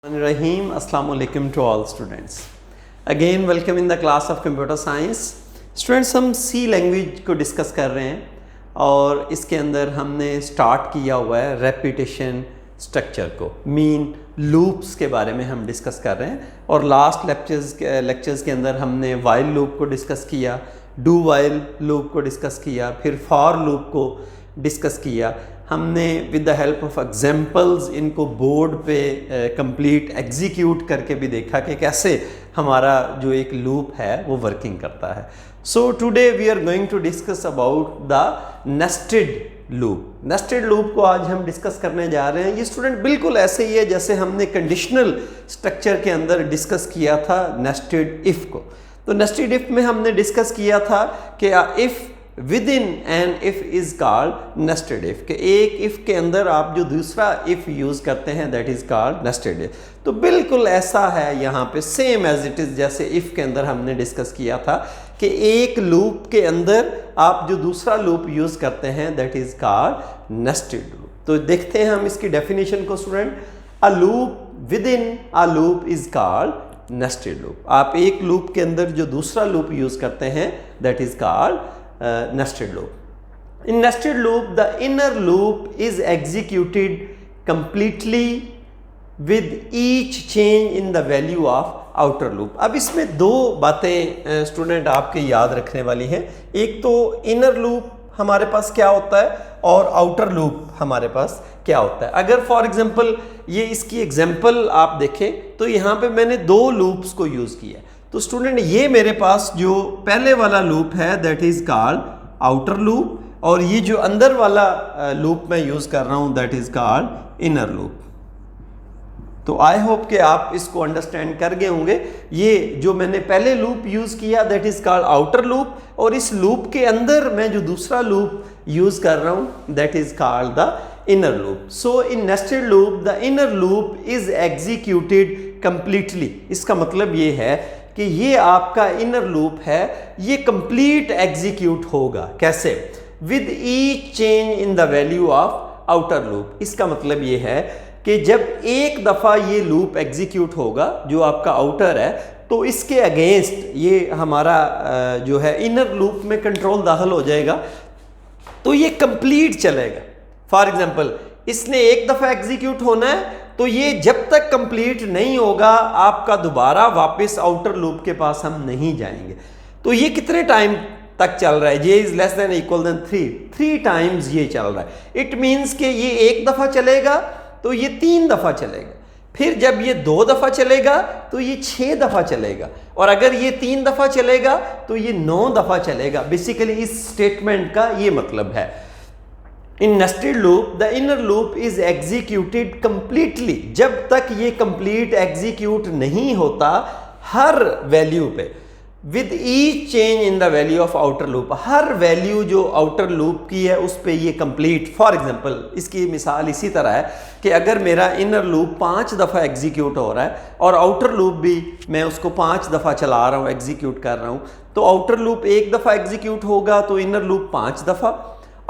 Rahim, Assalamu alaikum to all students. Again welcome in the class of computer science. Students हम C language को discuss कर रहे हैं और इसके अंदर हमने स्टार्ट किया हुआ है रेपिटेशन स्ट्रक्चर को, मीन लूप्स के बारे में हम डिस्कस कर रहे हैं और लास्ट लेक्चर्स के अंदर हमने वाइल लूप को डिस्कस किया, डू वाइल लूप को डिस्कस किया, फिर फॉर लूप को डिस्कस किया। हमने with the help of examples इनको बोर्ड पे कंप्लीट एग्जीक्यूट करके भी देखा कि कैसे हमारा जो एक लूप है वो वर्किंग करता है। So today we are going to discuss about the nested loop. Nested loop को आज हम डिस्कस करने जा रहे हैं। ये स्टूडेंट बिल्कुल ऐसे ही है जैसे हमने कंडीशनल स्ट्रक्चर के अंदर डिस्कस किया था नेस्टेड इफ़ को। तो नेस्टेड इफ़ में हमने डिस्कस किया था कि if with in an if is called nested if, के एक इफ के अंदर आप जो दूसरा इफ यूज करते हैं that is called nested if. तो बिल्कुल ऐसा है यहाँ पे, सेम एज इट इज जैसे इफ के अंदर हमने डिस्कस किया था कि एक लूप के अंदर आप जो दूसरा लूप यूज करते हैं that is called nested loop. तो देखते हैं हम इसकी डेफिनेशन को student. A loop with in a loop is called nested loop. आप एक लूप के अंदर जो दूसरा लूप यूज करते हैं that is called nested loop. In nested loop, the inner loop is executed completely with each change in the value of outer loop. अब इसमें दो बातें स्टूडेंट आपके याद रखने वाली हैं। एक तो इनर लूप हमारे पास क्या होता है और आउटर लूप हमारे पास क्या होता है। अगर फॉर एग्जांपल ये इसकी एग्जांपल आप देखें तो यहाँ पे मैंने दो लूप्स को यूज़ किया। तो स्टूडेंट ये मेरे पास जो पहले वाला लूप है that is called outer loop और ये जो अंदर वाला लूप मैं यूज कर रहा हूं that is called inner loop. तो आई होप कि आप इसको अंडरस्टैंड कर गए होंगे। ये जो मैंने पहले लूप यूज किया that is called outer loop और इस लूप के अंदर मैं जो दूसरा लूप यूज कर रहा हूं that is called the inner loop. So in nested loop the inner loop is executed completely. इसका मतलब ये है कि ये आपका इनर लूप है, ये कंप्लीट एग्जीक्यूट होगा। कैसे? With each change in the value of outer loop. इसका मतलब ये है कि जब एक दफ़ा ये लूप एग्जीक्यूट होगा जो आपका आउटर है तो इसके अगेंस्ट ये हमारा जो है इनर लूप में कंट्रोल दाखिल हो जाएगा तो ये कंप्लीट चलेगा। फॉर एग्जांपल इसने एक दफ़ा एग्जीक्यूट होना है तो ये जब तक कंप्लीट नहीं होगा आपका दोबारा वापस आउटर लूप के पास हम नहीं जाएंगे। तो ये कितने टाइम तक चल रहा है? J is less than equal than 3 times ये चल रहा है। इट मीन्स कि ये एक दफ़ा चलेगा तो ये 3 दफ़ा चलेगा, फिर जब ये 2 दफ़ा चलेगा तो ये 6 दफ़ा चलेगा और अगर ये 3 दफ़ा चलेगा तो ये 9 दफ़ा चलेगा। बेसिकली इस स्टेटमेंट का ये मतलब है। In nested loop the inner loop is executed completely. जब तक ये कंप्लीट एग्जीक्यूट नहीं होता हर वैल्यू पे with each change in the value of outer loop, हर वैल्यू जो आउटर लूप की है उस पे ये कंप्लीट। फॉर एग्जांपल इसकी मिसाल इसी तरह है कि अगर मेरा इनर लूप 5 दफ़ा एग्जीक्यूट हो रहा है और आउटर लूप भी मैं उसको 5 दफ़ा चला रहा हूँ, एग्जीक्यूट कर रहा हूँ, तो आउटर लूप एक दफ़ा एग्जीक्यूट होगा तो इनर लूप 5 दफ़ा,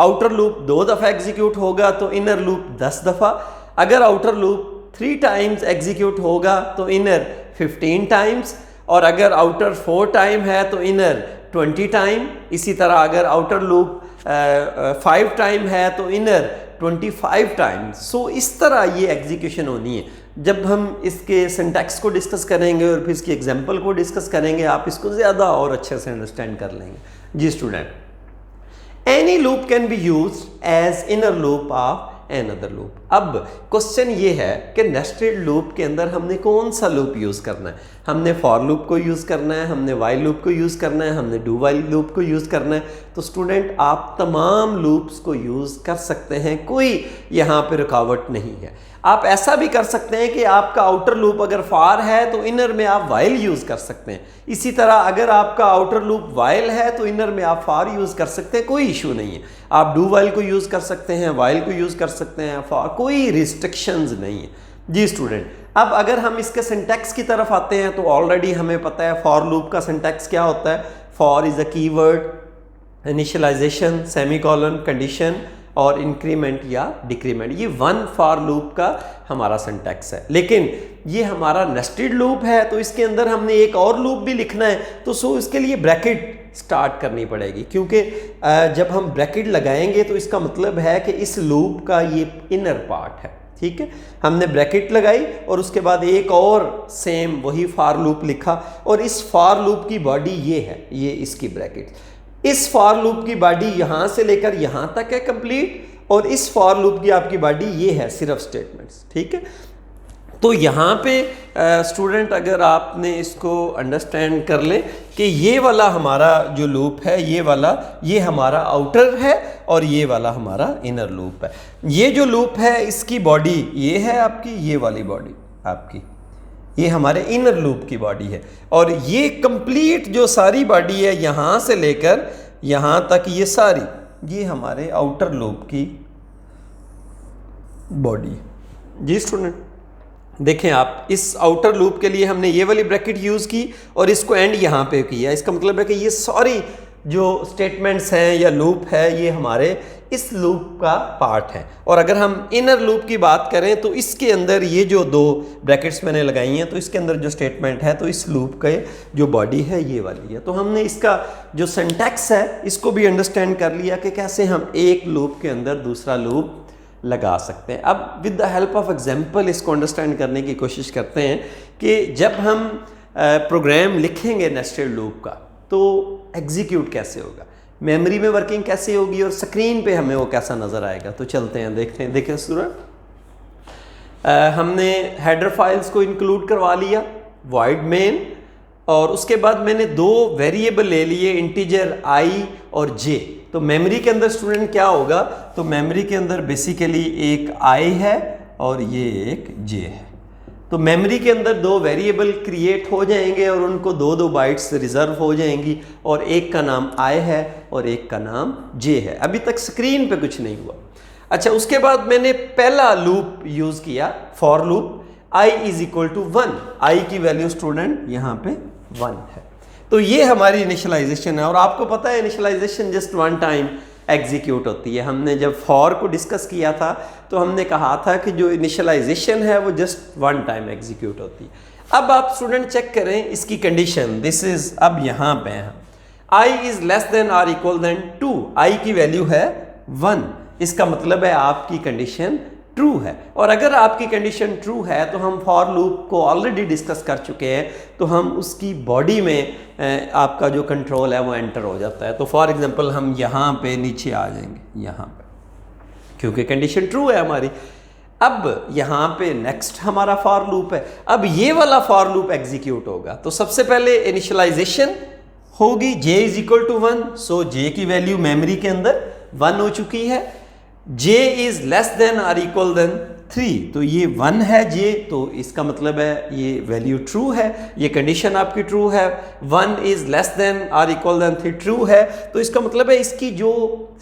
आउटर लूप 2 दफ़ा एग्जीक्यूट होगा तो इनर लूप 10 दफ़ा, अगर आउटर लूप 3 टाइम्स एग्जीक्यूट होगा तो इनर 15 टाइम्स और अगर आउटर 4 टाइम है तो इनर 20 टाइम। इसी तरह अगर आउटर लूप 5 टाइम है तो इनर 25 टाइम्स। सो इस तरह ये एग्जीक्यूशन होनी है। जब हम इसके सिंटैक्स को डिस्कस करेंगे और फिर इसकी एग्जांपल को डिस्कस करेंगे आप इसको ज़्यादा और अच्छे से अंडरस्टैंड कर लेंगे। जी student, Any loop can be used as inner loop of another loop. अब क्वेश्चन ये है कि नेस्टेड लूप के अंदर हमने कौन सा लूप यूज़ करना है। हमने फॉर लूप को यूज़ करना है, हमने वाइल लूप को यूज़ करना है, हमने डू वाइल लूप को यूज़ करना है। तो स्टूडेंट आप तमाम लूप्स को यूज़ कर सकते हैं, कोई यहाँ पे रुकावट नहीं है। आप ऐसा भी कर सकते हैं कि आपका आउटर लूप अगर फॉर है तो इनर में आप वाइल यूज़ कर सकते हैं। इसी तरह अगर आपका आउटर लूप वाइल है तो इनर में आप फॉर यूज़ कर सकते हैं, कोई इशू नहीं है। आप डू वाइल को यूज़ कर सकते हैं, वाइल को यूज़ कर सकते हैं, फॉर, कोई रिस्ट्रिक्शंस नहीं है। जी स्टूडेंट, अब अगर हम इसके सिंटैक्स की तरफ आते हैं तो ऑलरेडी हमें पता है फॉर लूप का सिंटैक्स क्या होता है। For is a keyword, initialization, semicolon, condition और इंक्रीमेंट या डिक्रीमेंट। ये वन फॉर लूप का हमारा सिंटैक्स है। लेकिन ये हमारा नेस्टेड लूप है तो इसके अंदर हमने एक और लूप भी लिखना है, तो सो इसके लिए ब्रैकेट स्टार्ट करनी पड़ेगी, क्योंकि जब हम ब्रैकेट लगाएंगे तो इसका मतलब है कि इस लूप का ये इनर पार्ट है। ठीक है, हमने ब्रैकेट लगाई और उसके बाद एक और सेम वही फॉर लूप लिखा, और इस फॉर लूप की बॉडी ये है, ये इसकी ब्रैकेट। इस फॉर लूप की बॉडी यहाँ से लेकर यहाँ तक है कंप्लीट, और इस फॉर लूप की आपकी बॉडी ये है, सिर्फ स्टेटमेंट्स। ठीक है, तो यहाँ पे स्टूडेंट अगर आपने इसको अंडरस्टैंड कर ले कि ये वाला हमारा जो लूप है, ये वाला ये हमारा आउटर है और ये वाला हमारा इनर लूप है। ये जो लूप है इसकी बॉडी ये है आपकी, ये वाली बॉडी आपकी, ये हमारे इनर लूप की बॉडी है, और ये कंप्लीट जो सारी बॉडी है यहाँ से लेकर यहाँ तक ये सारी, ये हमारे आउटर लूप की बॉडी। जी स्टूडेंट देखें आप, इस आउटर लूप के लिए हमने ये वाली ब्रैकेट यूज़ की और इसको एंड यहाँ पे किया। इसका मतलब है कि ये सारी जो स्टेटमेंट्स हैं या लूप है ये हमारे इस लूप का पार्ट है। और अगर हम इनर लूप की बात करें तो इसके अंदर ये जो दो ब्रैकेट्स मैंने लगाई हैं तो इसके अंदर जो स्टेटमेंट है तो इस लूप का जो बॉडी है ये वाली है। तो हमने इसका जो सिंटैक्स है इसको भी अंडरस्टैंड कर लिया कि कैसे हम एक लूप के अंदर दूसरा लूप लगा सकते हैं। अब with the help of example इसको अंडरस्टैंड करने की कोशिश करते हैं कि जब हम प्रोग्राम लिखेंगे नेस्टेड लूप का तो एग्जीक्यूट कैसे होगा, मेमोरी में वर्किंग कैसे होगी और स्क्रीन पे हमें वो कैसा नज़र आएगा। तो चलते हैं देखते हैं। देखें स्टूडेंट, हमने हेडर फाइल्स को इंक्लूड करवा लिया, वॉइड मेन, और उसके बाद मैंने दो वेरिएबल ले लिए, इंटीजर आई और जे। तो मेमोरी के अंदर स्टूडेंट क्या होगा, तो मेमोरी के अंदर बेसिकली एक आई है और ये एक जे है। तो मेमोरी के अंदर दो वेरिएबल क्रिएट हो जाएंगे और उनको दो दो बाइट्स रिजर्व हो जाएंगी, और एक का नाम आई है और एक का नाम जे है। अभी तक स्क्रीन पे कुछ नहीं हुआ। अच्छा, उसके बाद मैंने पहला लूप यूज़ किया, for loop, i is equal to 1। I की वैल्यू स्टूडेंट यहाँ पे 1 है। तो ये हमारी इनिशियलाइजेशन है, और आपको पता है initialization just one time execute होती है। हमने जब फॉर को डिस्कस किया था तो हमने कहा था कि जो इनिशियलाइजेशन है वो जस्ट वन टाइम एग्जीक्यूट होती है। अब आप स्टूडेंट चेक करें इसकी कंडीशन, दिस इज, अब यहाँ पे है i is less than or equal than 2, i की वैल्यू है 1। इसका मतलब है आपकी कंडीशन ट्रू है, और अगर आपकी कंडीशन ट्रू है तो हम फॉर लूप को ऑलरेडी डिस्कस कर चुके हैं, तो हम उसकी बॉडी में आपका जो कंट्रोल है वो एंटर हो जाता है। तो फॉर एग्जांपल हम यहाँ पे नीचे आ जाएंगे, यहाँ पे, क्योंकि कंडीशन ट्रू है हमारी। अब यहाँ पे नेक्स्ट हमारा फॉर लूप है। अब ये वाला फॉर लूप एग्जीक्यूट होगा, तो सबसे पहले इनिशियलाइजेशन होगी, j is equal to 1, so j की वैल्यू मेमोरी के अंदर 1 हो चुकी है। j is less than or equal than 3, तो ये 1 है j, तो इसका मतलब है ये वैल्यू ट्रू है, ये कंडीशन आपकी ट्रू है। 1 is less than or equal than 3 true है, तो इसका मतलब है इसकी जो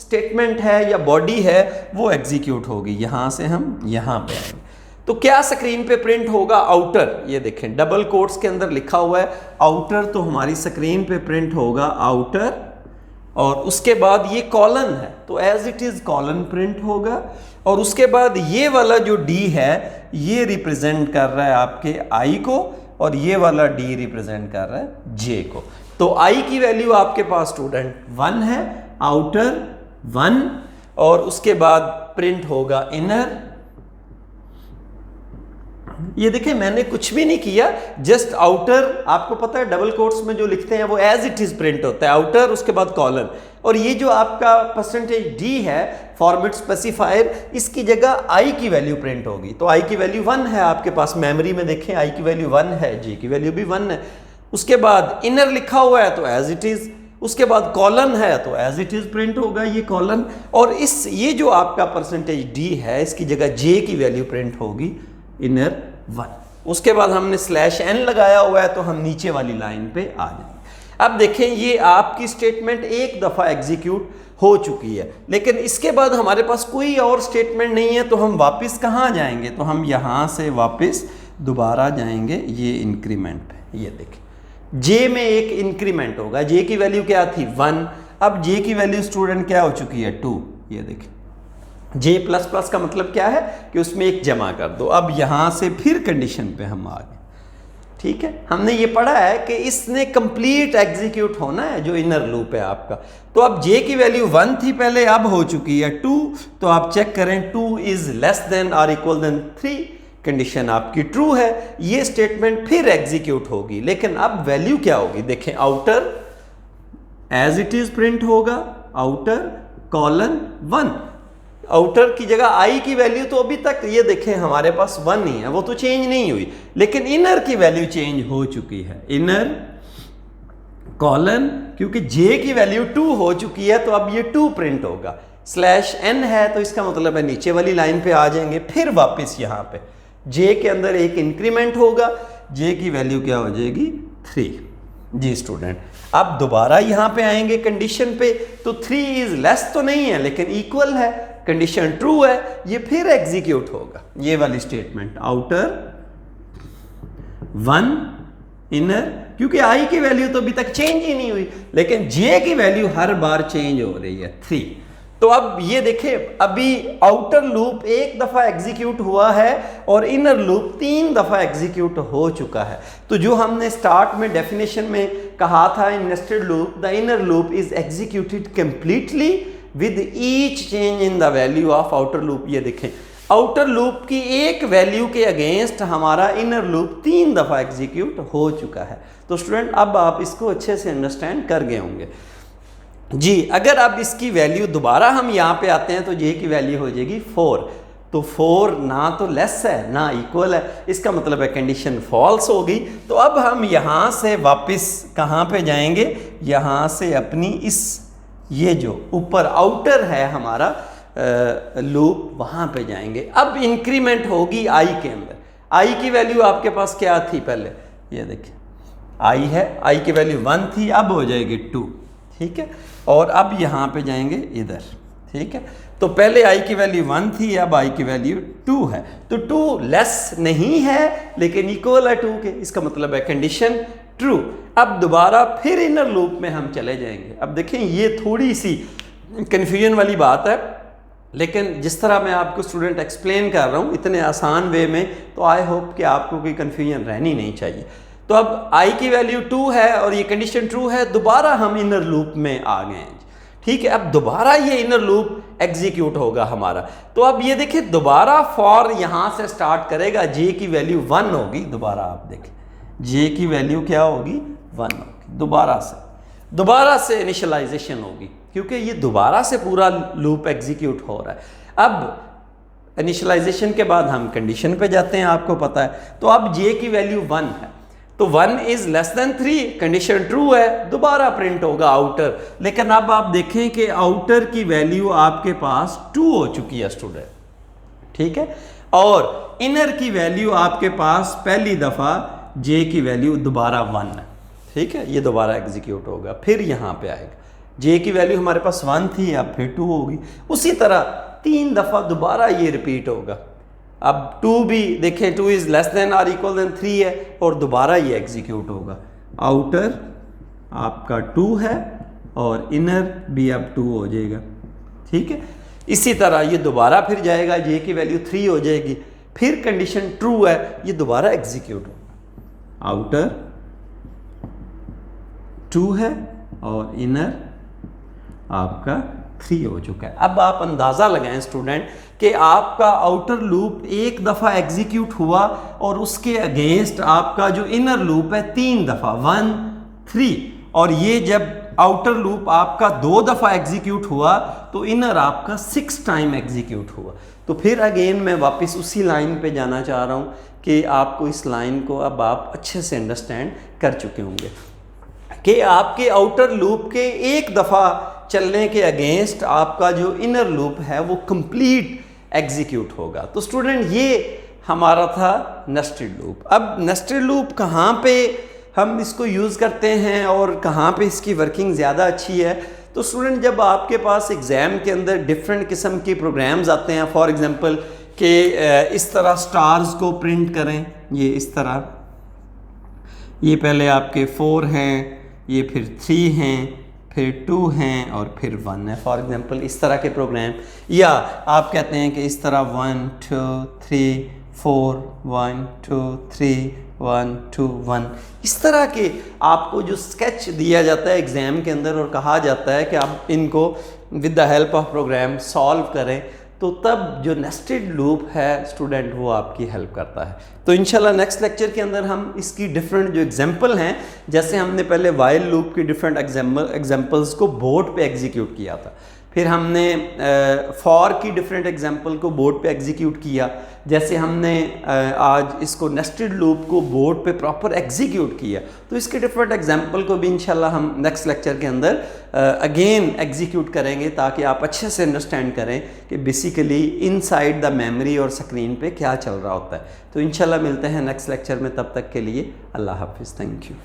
स्टेटमेंट है या बॉडी है वो एग्जीक्यूट होगी। यहाँ से हम यहाँ पे आएंगे, तो क्या स्क्रीन पे प्रिंट होगा, आउटर। ये देखें डबल कोट्स के अंदर लिखा हुआ है आउटर, तो हमारी स्क्रीन पे प्रिंट होगा आउटर, और उसके बाद ये कॉलन है तो as it is colon print होगा, और उसके बाद ये वाला जो d है ये रिप्रेजेंट कर रहा है आपके i को, और ये वाला d रिप्रेजेंट कर रहा है j को। तो i की वैल्यू आपके पास स्टूडेंट 1 है, आउटर 1, और उसके बाद प्रिंट होगा इनर। ये देखें मैंने कुछ भी नहीं किया, जस्ट आउटर, आपको पता है डबल कोट्स में जो लिखते हैं वो एज इट इज प्रिंट होता है, आउटर उसके बाद कॉलन, और ये जो आपका परसेंटेज d है फॉर्मेट स्पेसिफायर, इसकी जगह i की वैल्यू प्रिंट होगी। तो i की वैल्यू 1 है आपके पास मेमोरी में, देखें i की वैल्यू 1 है, j की वैल्यू भी 1 है। उसके बाद इनर लिखा हुआ है तो एज इट इज, उसके बाद कॉलन है तो एज इट इज प्रिंट होगा ये कॉलन, और इस ये जो आपका परसेंटेज d है इसकी जगह j की वैल्यू प्रिंट होगी इनर 1। उसके बाद हमने /n लगाया हुआ है तो हम नीचे वाली लाइन पे आ जाएंगे। अब देखें ये आपकी स्टेटमेंट एक दफ़ा एग्जीक्यूट हो चुकी है, लेकिन इसके बाद हमारे पास कोई और स्टेटमेंट नहीं है, तो हम वापस कहाँ जाएंगे, तो हम यहाँ से वापस दोबारा जाएंगे ये इंक्रीमेंट पे। ये देखें j में एक इंक्रीमेंट होगा, j की वैल्यू क्या थी 1, अब j की वैल्यू स्टूडेंट क्या हो चुकी है 2। ये देखें जे प्लस प्लस का मतलब क्या है कि उसमें एक जमा कर दो। अब यहाँ से फिर कंडीशन पे हम आ गए, ठीक है। हमने ये पढ़ा है कि इसने कंप्लीट एग्जीक्यूट होना है जो इनर लूप है आपका। तो अब जे की वैल्यू 1 थी पहले, अब हो चुकी है 2, तो आप चेक करें 2 इज लेस देन और इक्वल देन 3, कंडीशन आपकी ट्रू है, ये स्टेटमेंट फिर एग्जीक्यूट होगी। लेकिन अब वैल्यू क्या होगी, देखें, outer as it is print होगा, आउटर कॉलन 1, आउटर की जगह आई की वैल्यू तो अभी तक ये देखें हमारे पास 1 ही है, वो तो चेंज नहीं हुई, लेकिन इनर की वैल्यू चेंज हो चुकी है, इनर कॉलन, क्योंकि जे की वैल्यू 2 हो चुकी है तो अब ये 2 प्रिंट होगा। स्लैश n है तो इसका मतलब है नीचे वाली लाइन पे आ जाएंगे, फिर वापस यहाँ पे जे के अंदर एक इंक्रीमेंट होगा, जे की वैल्यू क्या हो जाएगी 3। जी स्टूडेंट, अब दोबारा यहाँ पे आएंगे कंडीशन पे, तो 3 इज लेस तो नहीं है लेकिन इक्वल है, कंडीशन ट्रू है, ये फिर एग्जीक्यूट होगा, ये वाली स्टेटमेंट, आउटर 1 इनर, क्योंकि आई की वैल्यू तो अभी तक चेंज ही नहीं हुई, लेकिन जे की वैल्यू हर बार चेंज हो रही है 3। तो अब ये देखें, अभी आउटर लूप एक दफा एग्जीक्यूट हुआ है और इनर लूप 3 दफा एग्जीक्यूट हो चुका है। तो जो हमने स्टार्ट में डेफिनेशन में कहा था in nested loop, the inner loop is executed completely with each change in the value of outer loop. ये देखें, आउटर लूप की एक वैल्यू के अगेंस्ट हमारा इनर लूप 3 दफा एग्जीक्यूट हो चुका है। तो स्टूडेंट अब आप इसको अच्छे से अंडरस्टैंड कर गए होंगे। जी, अगर अब इसकी वैल्यू दोबारा हम यहाँ पे आते हैं तो जे की वैल्यू हो जाएगी 4, तो 4 ना तो लेस है ना इक्वल है, इसका मतलब है कंडीशन फॉल्स होगी। तो अब हम यहाँ से वापस कहाँ पे जाएंगे, यहाँ से अपनी इस ये जो ऊपर आउटर है हमारा लूप, वहाँ पे जाएंगे। अब इंक्रीमेंट होगी आई के अंदर, आई की वैल्यू आपके पास क्या थी पहले, ये देखिए आई है, आई की वैल्यू 1 थी, अब हो जाएगी 2, ठीक है। और अब यहाँ पे जाएंगे इधर, ठीक है। तो पहले आई की वैल्यू 1 थी, अब आई की वैल्यू 2 है, तो 2 लेस नहीं है लेकिन इक्वल है 2 के, इसका मतलब है कंडीशन ट्रू। अब दोबारा फिर इनर लूप में हम चले जाएंगे। अब देखें, ये थोड़ी सी कन्फ्यूजन वाली बात है, लेकिन जिस तरह मैं आपको स्टूडेंट एक्सप्लेन कर रहा हूँ इतने आसान वे में, तो आई होप कि आपको कोई कन्फ्यूजन रहनी नहीं चाहिए। तो अब आई की वैल्यू 2 है और ये कंडीशन ट्रू है, दोबारा हम इनर लूप में आ गए हैं, ठीक है। अब दोबारा ये इनर लूप एग्जीक्यूट होगा हमारा। तो अब ये देखिए, दोबारा फॉर यहाँ से स्टार्ट करेगा, जे की वैल्यू 1 होगी, दोबारा आप देखें जे की वैल्यू क्या होगी 1 होगी, दोबारा से इनिशियलाइजेशन होगी, क्योंकि ये दोबारा से पूरा लूप एग्जीक्यूट हो रहा है। अब इनिशियलाइजेशन के बाद हम कंडीशन पे जाते हैं, आपको पता है। तो अब जे की वैल्यू 1 है, तो 1 is less then 3, condition true है, दोबारा प्रिंट होगा आउटर। लेकिन अब आप देखें कि आउटर की वैल्यू आपके पास 2 हो चुकी है स्टूडेंट, ठीक है। और इनर की वैल्यू आपके पास पहली दफा जे की वैल्यू दोबारा 1 है, ठीक है, ये दोबारा एग्जीक्यूट होगा, फिर यहाँ पे आएगा, जे की वैल्यू हमारे पास 1 थी, अब फिर 2 होगी, उसी तरह 3 दफा दोबारा ये रिपीट होगा। अब 2 भी देखें, 2 इज लेस देन और इक्वल देन 3 है और दोबारा ये एग्जीक्यूट होगा। आउटर आपका 2 है और इनर भी अब 2 हो जाएगा, ठीक है। इसी तरह ये दोबारा फिर जाएगा, जे की वैल्यू 3 हो जाएगी, फिर कंडीशन ट्रू है, ये दोबारा एग्जीक्यूट होगा। आउटर 2 है और इनर आपका 3 हो चुका है। अब आप अंदाज़ा लगाएं स्टूडेंट कि आपका आउटर लूप एक दफ़ा एग्जीक्यूट हुआ और उसके अगेंस्ट आपका जो इनर लूप है 3 दफ़ा, 1 3, और ये जब आउटर लूप आपका 2 दफ़ा एग्जीक्यूट हुआ तो इनर आपका 6 टाइम एग्जीक्यूट हुआ। तो फिर अगेन मैं वापस उसी लाइन पे जाना चाह रहा हूँ कि आपको इस लाइन को अब आप अच्छे से अंडरस्टैंड कर चुके होंगे कि आपके आउटर लूप के एक दफ़ा चलने के अगेंस्ट आपका जो इनर लूप है वो कंप्लीट एग्जीक्यूट होगा। तो स्टूडेंट, ये हमारा था नेस्टेड लूप। अब नेस्टेड लूप कहाँ पे हम इसको यूज़ करते हैं और कहाँ पे इसकी वर्किंग ज़्यादा अच्छी है? तो स्टूडेंट, जब आपके पास एग्ज़ाम के अंदर डिफरेंट किस्म के प्रोग्राम्स आते हैं, फॉर एग्ज़ाम्पल कि इस तरह स्टार्स को प्रिंट करें, ये इस तरह, ये पहले आपके 4 हैं, ये फिर 3 हैं, फिर 2 हैं और फिर 1 है। फॉर एग्जांपल इस तरह के प्रोग्राम, या आप कहते हैं कि इस तरह 1 2 3 4 1 2 3 1 2 1, इस तरह के आपको जो स्केच दिया जाता है एग्ज़ाम के अंदर और कहा जाता है कि आप इनको with the help of program solve करें, तो तब जो नेस्टेड लूप है स्टूडेंट वो आपकी हेल्प करता है। तो इंशाल्लाह नेक्स्ट लेक्चर के अंदर हम इसकी डिफरेंट जो एग्जांपल हैं, जैसे हमने पहले वाइल लूप की डिफरेंट एग्जांपल्स को बोर्ड पे एग्जीक्यूट किया था, फिर हमने फॉर की डिफरेंट एग्जांपल को बोर्ड पे एग्जीक्यूट किया, जैसे हमने आज इसको नेस्टेड लूप को बोर्ड पे प्रॉपर एग्जीक्यूट किया, तो इसके डिफरेंट एग्जांपल को भी इंशाल्लाह हम नेक्स्ट लेक्चर के अंदर अगेन एग्जीक्यूट करेंगे, ताकि आप अच्छे से अंडरस्टैंड करें कि बेसिकली इनसाइड द मेमोरी और स्क्रीन पे क्या चल रहा होता है। तो इंशाल्लाह मिलते हैं नेक्स्ट लेक्चर में, तब तक के लिए अल्लाह हाफिज़, थैंक यू।